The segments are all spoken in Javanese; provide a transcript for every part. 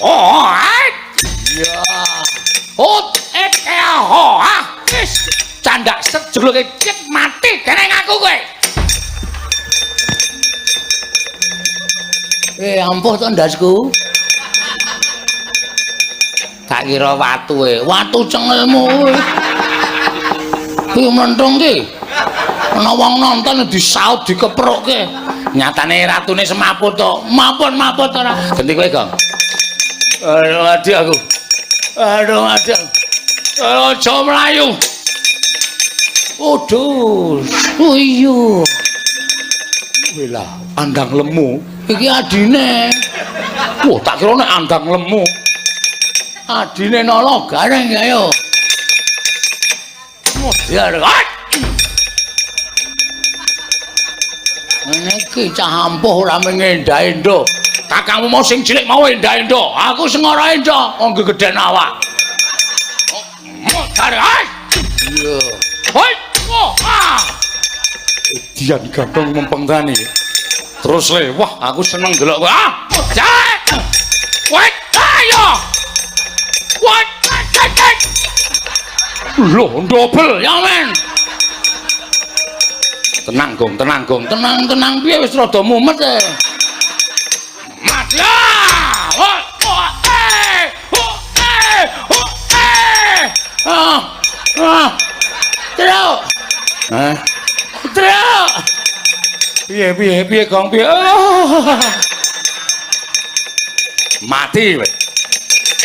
Oh, iya. Oh, wis candak sejuluke cek mati dereng aku kowe. Ampuh to ndasku. Tak kira watu watu cengelmu kowe. Kuwi menthong ki. Ana wong nonton disaut dikeprokke. Nyatane ratune semaput to. Mapun-maput ora. Ganti kowe, Gong. Aduh, mati aku. Aduh, mati. Aja mlayu. Waduh. Oh iya. Wela, andang lemu. Iki adine. Wah, tak kira nek andang lemu. Adine nolo gareng ya yo. Modiar. Niki cah ampuh ora mengendha-endha. Kakangmu mau sing cilik mau endha-endha. Aku sing ora endha, wong gegeden awak. Modiar. Iya. Hoi. Dian gantong mempengtani. Terus le, wah aku seneng delok kowe. Jae. Wait, ayo. What? Loh, double ya men. Tenang Gong, tenang Gong, tenang piye wis rada mumet e. Mas ya. Trio. Trio. Piye Gong piye. Mati weh.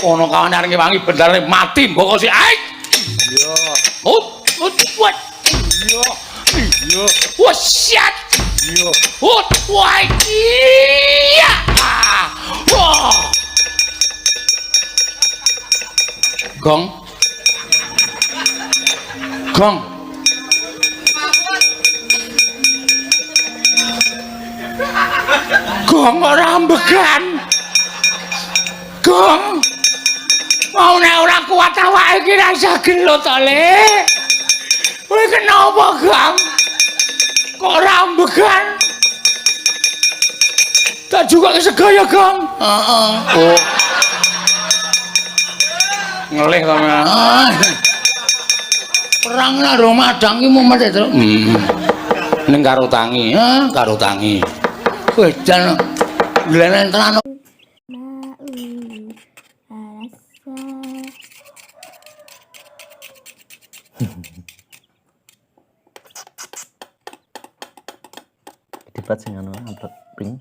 Ono kawan areng wangi bendare mati mbok si aik. Iya. What? Iya. Iya. Wah, shit. Iya. Wah, iya. Wah. Gong. Gong ora ambegan. Gong. Mau nek ora kuat awake iki ra isa gelo to, Le. Kowe kenapa, Gong? Kok ora ambegan? Tak juga segaya, Gong. Heeh. Oh. Ngelih to, perang karo madang ki mumet to. Ning karo tangi, karo tangi. Wis jan glenen tenan. Dapat sing anu apa pring